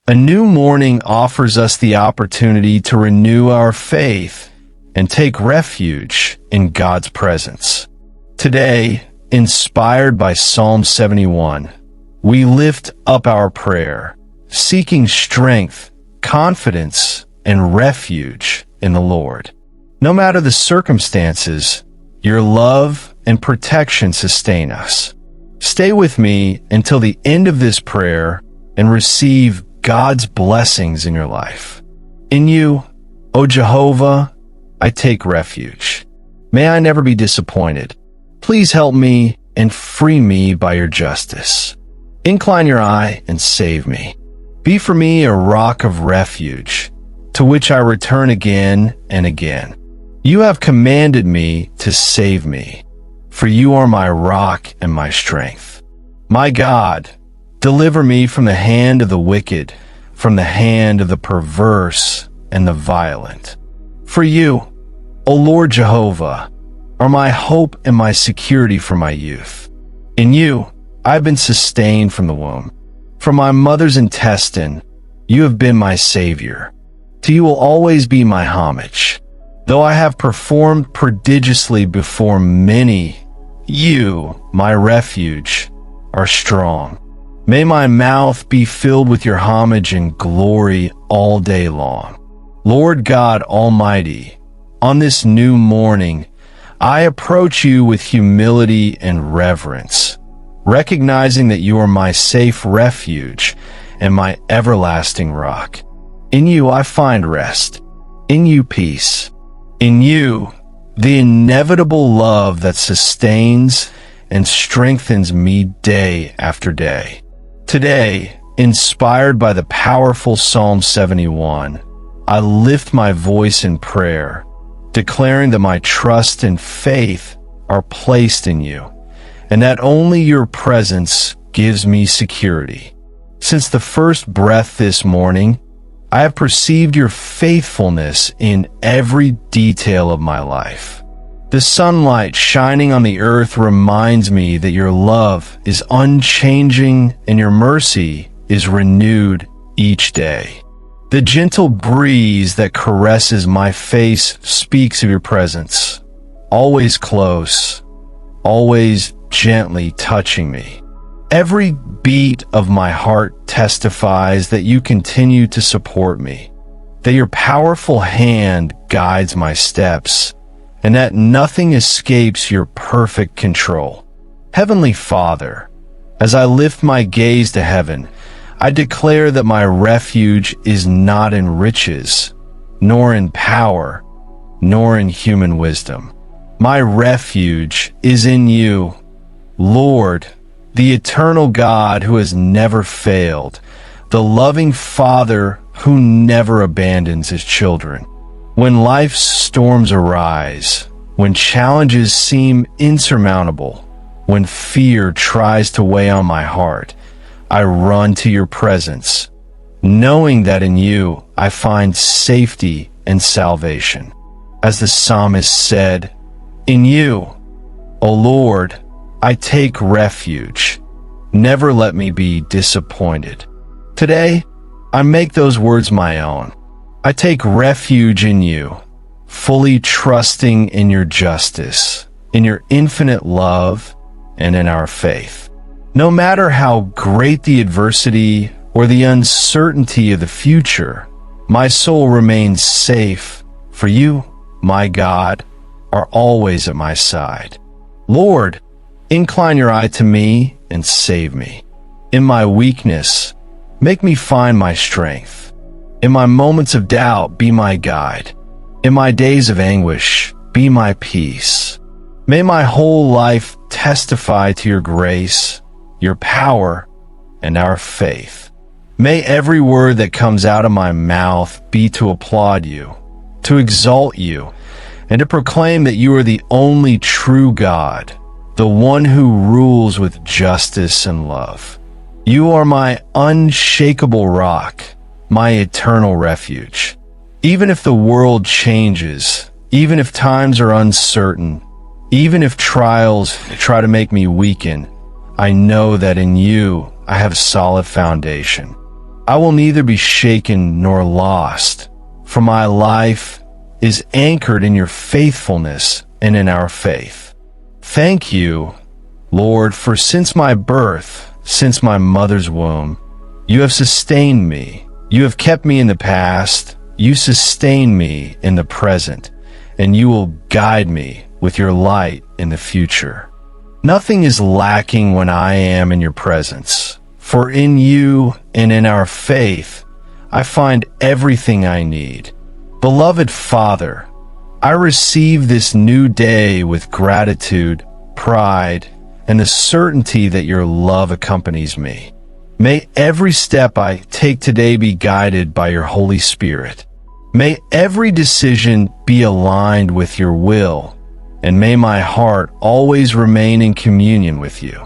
A new morning offers us the opportunity to renew our faith and take refuge in God's presence. Today, inspired by Psalm 71, we lift up our prayer, seeking strength, confidence, and refuge in the Lord. No matter the circumstances, your love and protection sustain us. Stay with me until the end of this prayer and receive God's blessings in your life. In you, O Jehovah, I take refuge. May I never be disappointed. Please help me and free me by your justice. Incline your eye and save me. Be for me a rock of refuge, to which I return again and again. You have commanded me to save me, for you are my rock and my strength. My God, deliver me from the hand of the wicked, from the hand of the perverse and the violent. For you, O Lord Jehovah, are my hope and my security for my youth. In you, I have been sustained from the womb. From my mother's intestine, you have been my Savior. To you will always be my homage. Though I have performed prodigiously before many, you, my refuge, are strong. May my mouth be filled with your homage and glory all day long. Lord God Almighty, on this new morning, I approach you with humility and reverence, recognizing that you are my safe refuge and my everlasting rock. In you I find rest. In you peace. In you, the inevitable love that sustains and strengthens me day after day. Today, inspired by the powerful Psalm 71, I lift my voice in prayer, declaring that my trust and faith are placed in you, and that only your presence gives me security. Since the first breath this morning, I have perceived your faithfulness in every detail of my life. The sunlight shining on the earth reminds me that your love is unchanging and your mercy is renewed each day. The gentle breeze that caresses my face speaks of your presence, always close, always gently touching me. Every beat of my heart testifies that you continue to support me, that your powerful hand guides my steps, and that nothing escapes your perfect control. Heavenly Father, as I lift my gaze to heaven, I declare that my refuge is not in riches, nor in power, nor in human wisdom. My refuge is in you, Lord, the eternal God who has never failed, the loving Father who never abandons his children. When life's storms arise, when challenges seem insurmountable, when fear tries to weigh on my heart, I run to your presence, knowing that in you I find safety and salvation. As the psalmist said, in you, O Lord, I take refuge. Never let me be disappointed. Today, I make those words my own. I take refuge in you, fully trusting in your justice, in your infinite love, and in our faith. No matter how great the adversity or the uncertainty of the future, my soul remains safe, for you, my God, are always at my side. Lord, incline your eye to me and save me. In my weakness, make me find my strength. In my moments of doubt, be my guide. In my days of anguish, be my peace. May my whole life testify to your grace, your power, and our faith. May every word that comes out of my mouth be to applaud you, to exalt you, and to proclaim that you are the only true God, the one who rules with justice and love. You are my unshakable rock, my eternal refuge. Even if the world changes, even if times are uncertain, even if trials try to make me weaken, I know that in you I have a solid foundation. I will neither be shaken nor lost, for my life is anchored in your faithfulness and in our faith. Thank you, Lord, for since my birth, since my mother's womb, you have sustained me. You have kept me in the past, you sustain me in the present, and you will guide me with your light in the future. Nothing is lacking when I am in your presence, for in you and in our faith, I find everything I need. Beloved Father, I receive this new day with gratitude, pride, and the certainty that your love accompanies me. May every step I take today be guided by your Holy Spirit. May every decision be aligned with your will, and may my heart always remain in communion with you.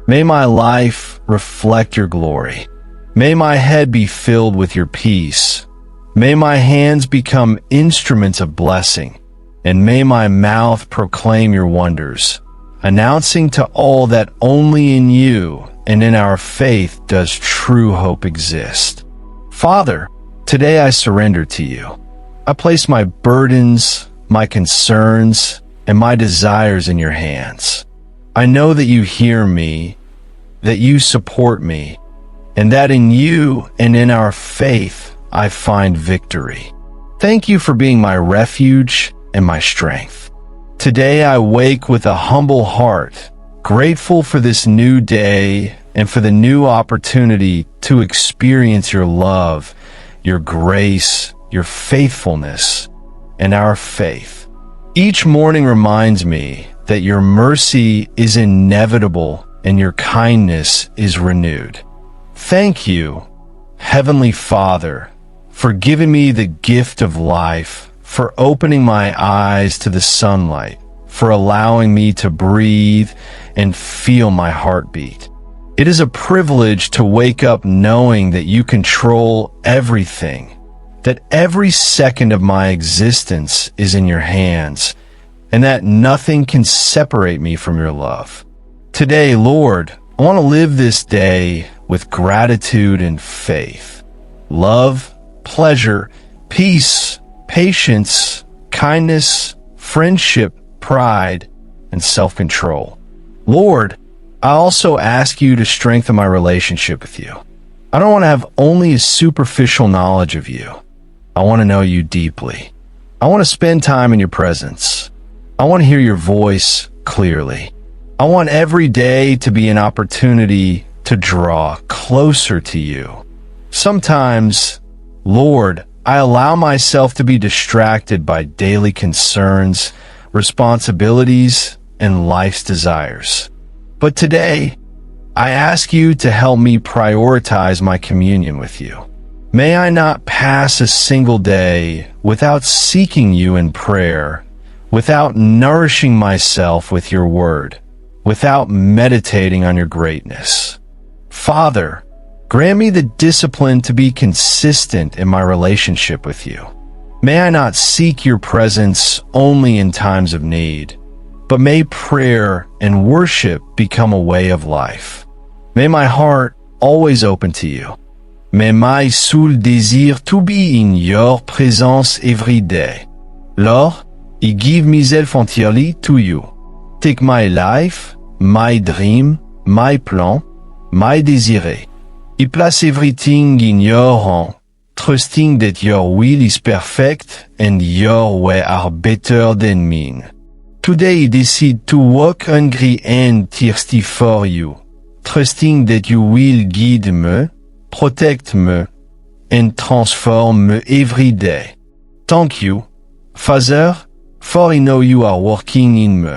May my life reflect your glory. May my head be filled with your peace. May my hands become instruments of blessing, and may my mouth proclaim your wonders, announcing to all that only in you and in our faith does true hope exist. Father, today I surrender to you. I place my burdens, my concerns, and my desires in your hands. I know that you hear me, that you support me, and that in you and in our faith I find victory. Thank you for being my refuge and my strength. Today I wake with a humble heart, grateful for this new day and for the new opportunity to experience your love, your grace, your faithfulness, and our faith. Each morning reminds me that your mercy is inevitable and your kindness is renewed. Thank you, Heavenly Father, for giving me the gift of life, for opening my eyes to the sunlight, for allowing me to breathe and feel my heartbeat. It is a privilege to wake up knowing that you control everything, that every second of my existence is in your hands, and that nothing can separate me from your love. Today, Lord, I want to live this day with gratitude and faith, love, pleasure, peace, patience, kindness, friendship, pride, and self-control. Lord, I also ask you to strengthen my relationship with you. I don't want to have only a superficial knowledge of you. I want to know you deeply. I want to spend time in your presence. I want to hear your voice clearly. I want every day to be an opportunity to draw closer to you. Sometimes, Lord, I allow myself to be distracted by daily concerns, responsibilities, and life's desires. But today, I ask you to help me prioritize my communion with you. May I not pass a single day without seeking you in prayer, without nourishing myself with your word, without meditating on your greatness. Father, grant me the discipline to be consistent in my relationship with you. May I not seek your presence only in times of need, but may prayer and worship become a way of life. May my heart always open to you. May my soul desire to be in your presence every day. Lord, I give myself entirely to you. Take my life, my dream, my plan, my desire. I place everything in your hand, trusting that your will is perfect and your way are better than mine. Today I decide to walk hungry and thirsty for you, trusting that you will guide me, protect me, and transform me every day. Thank you, Father, for I know you are working in me.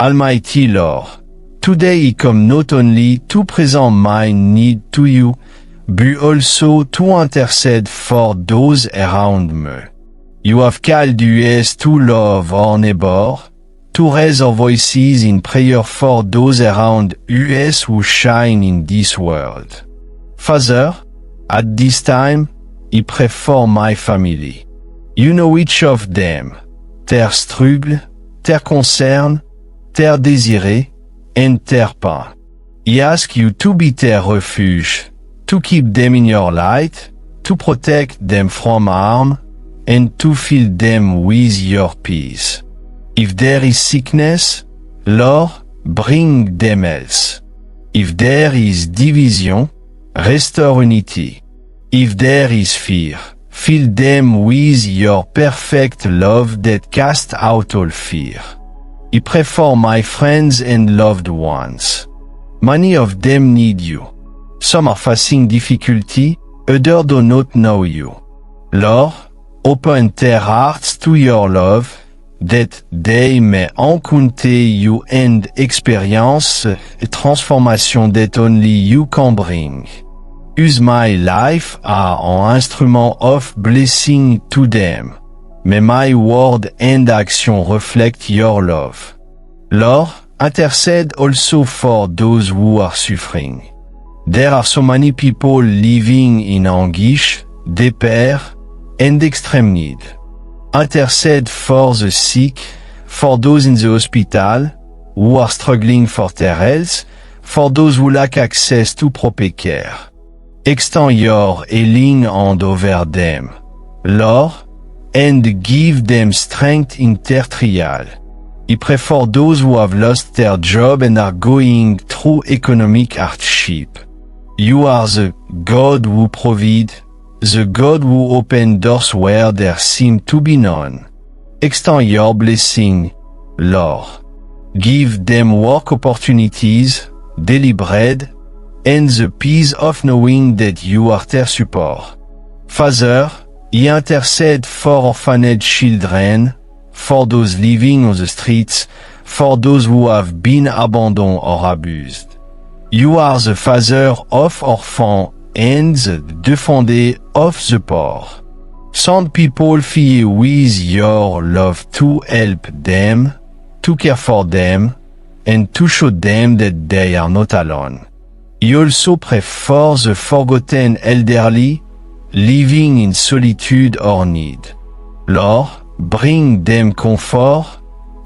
Almighty Lord, today I come not only to present my need to you, but also to intercede for those around me. You have called us to love our neighbor, to raise our voices in prayer for those around us who shine in this world. Father, at this time, I pray for my family. You know each of them, their struggle, their concern, their desire, and their pain. I ask you to be their refuge, to keep them in your light, to protect them from harm, and to fill them with your peace. If there is sickness, Lord, bring them health. If there is division, restore unity. If there is fear, fill them with your perfect love that casts out all fear. I pray for my friends and loved ones. Many of them need you. Some are facing difficulty, others do not know you. Lord, open their hearts to your love, that they may encounter you and experience a transformation that only you can bring. Use my life as an instrument of blessing to them. May my word and action reflect your love. Lord, intercede also for those who are suffering. There are so many people living in anguish, despair, and extreme need. Intercede for the sick, for those in the hospital, who are struggling for their health, for those who lack access to proper care. Extend your healing hand over them, Lord, and give them strength in their trial. I pray for those who have lost their job and are going through economic hardship. You are the God who provides, the God who opens doors where there seem to be none. Extend your blessing, Lord. Give them work opportunities, daily bread, and the peace of knowing that you are their support. Father, I intercede for orphanage children, for those living on the streets, for those who have been abandoned or abused. You are the father of orphans and the defender of the poor. Send people filled with your love to help them, to care for them, and to show them that they are not alone. I also pray for the forgotten elderly, living in solitude or need. Lord, bring them comfort,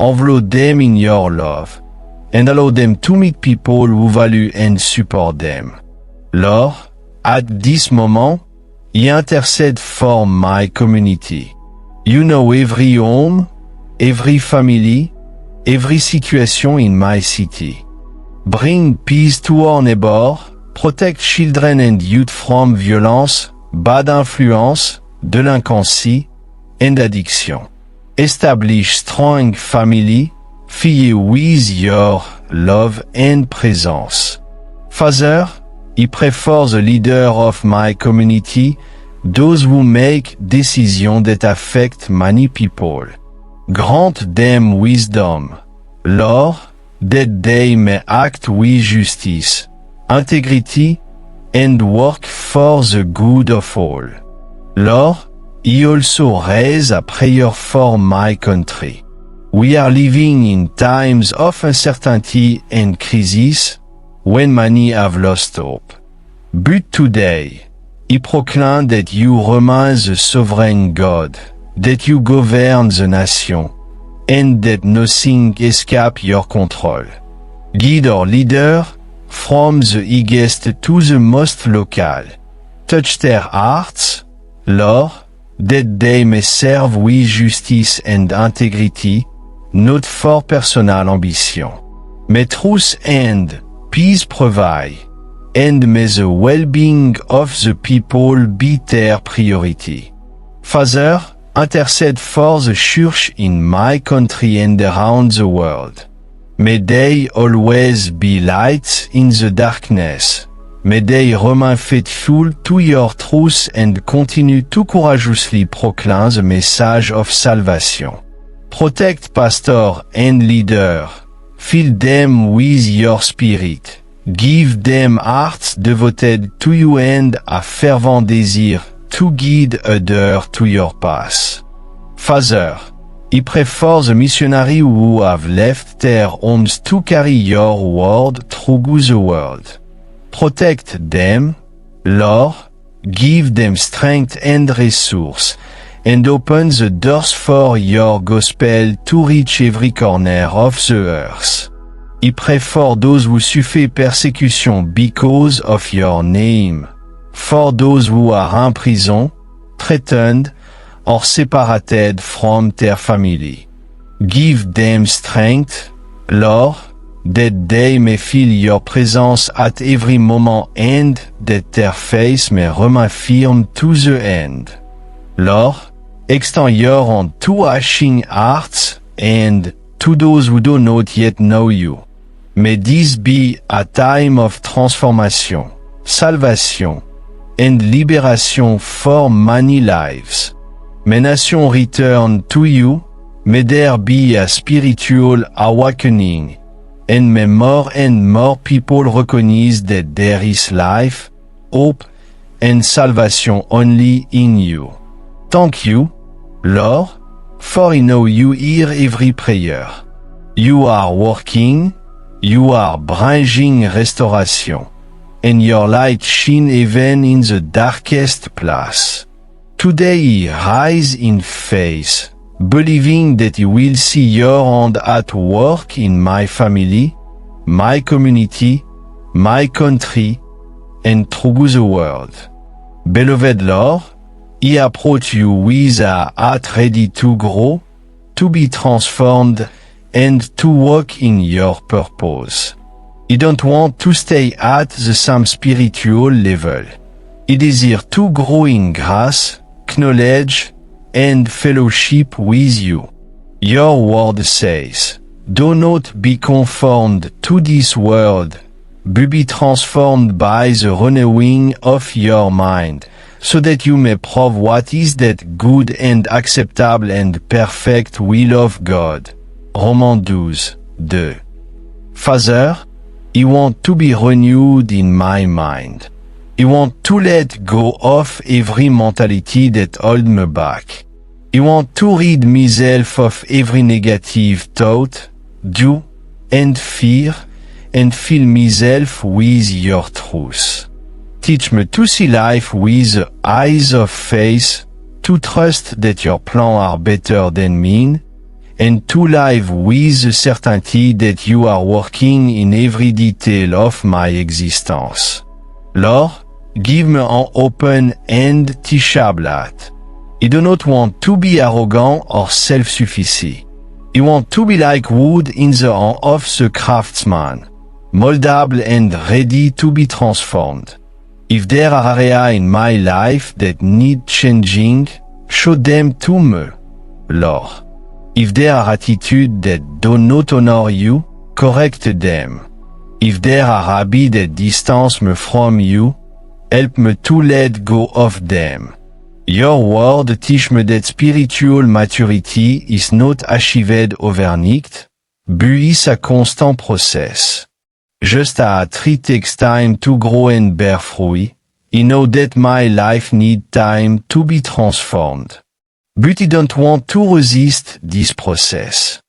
envelop them in your love, and allow them to meet people who value and support them. Lord, at this moment, I intercede for my community. You know every home, every family, every situation in my city. Bring peace to our neighbor, protect children and youth from violence, bad influence, delinquency, and addiction. Establish strong family, filled with your love and presence. Father, I pray for the leader of my community, those who make decisions that affect many people. Grant them wisdom, Lord, that they may act with justice, integrity, and work for the good of all. Lord, I also raise a prayer for my country. We are living in times of uncertainty and crisis, when many have lost hope. But today, I proclaim that you remain the sovereign God, that you govern the nation, and that nothing escapes your control. Guide our leader, from the highest to the most local. Touch their hearts, Lord, that they may serve with justice and integrity, not for personal ambition. May truth and peace prevail, and may the well-being of the people be their priority. Father, intercede for the church in my country and around the world. May they always be lights in the darkness. May they remain faithful to your truth and continue to courageously proclaim the message of salvation. Protect pastor and leader. Fill them with your spirit. Give them hearts devoted to you and a fervent desire to guide others to your path. Father, I pray for the missionaries who have left their homes to carry your word through the world. Protect them, Lord, give them strength and resource, and open the doors for your gospel to reach every corner of the earth. I pray for those who suffer persecution because of your name. for those who are in prison, threatened, or separated from their family. Give them strength, Lord, that they may feel your presence at every moment and that their faith may remain firm to the end. Lord, extend your hand to aching hearts and to those who do not yet know you. May this be a time of transformation, salvation, and liberation for many lives. May nations return to you, may there be a spiritual awakening, and may more and more people recognize that there is life, hope, and salvation only in you. Thank you, Lord, for I know you hear every prayer. You are working, you are bringing restoration, and your light shines even in the darkest place. Today I rise in faith, believing that you will see your hand at work in my family, my community, my country, and through the world. Beloved Lord, I approach you with a heart ready to grow, to be transformed, and to walk in your purpose. I don't want to stay at the same spiritual level. I desire to grow in grace, knowledge, and fellowship with you. Your word says, do not be conformed to this world, but be transformed by the renewing of your mind, so that you may prove what is that good and acceptable and perfect will of God. Romans 12:2. Father, I want to be renewed in my mind. I want to let go of every mentality that holds me back. I want to rid myself of every negative thought, doubt, and fear, and fill myself with your truth. Teach me to see life with the eyes of faith, to trust that your plans are better than mine, and to live with the certainty that you are working in every detail of my existence. Lord, give me an open and teachable heart. I do not want to be arrogant or self-sufficient. I want to be like wood in the hand of the craftsman, moldable and ready to be transformed. If there are areas in my life that need changing, show them to me, Lord. If there are attitudes that do not honor you, correct them. If there are habits that distance me from you, help me to let go of them. Your word teach me that spiritual maturity is not achieved overnight, but is a constant process. Just as a tree takes time to grow and bear fruit, I know that my life needs time to be transformed. But I don't want to resist this process.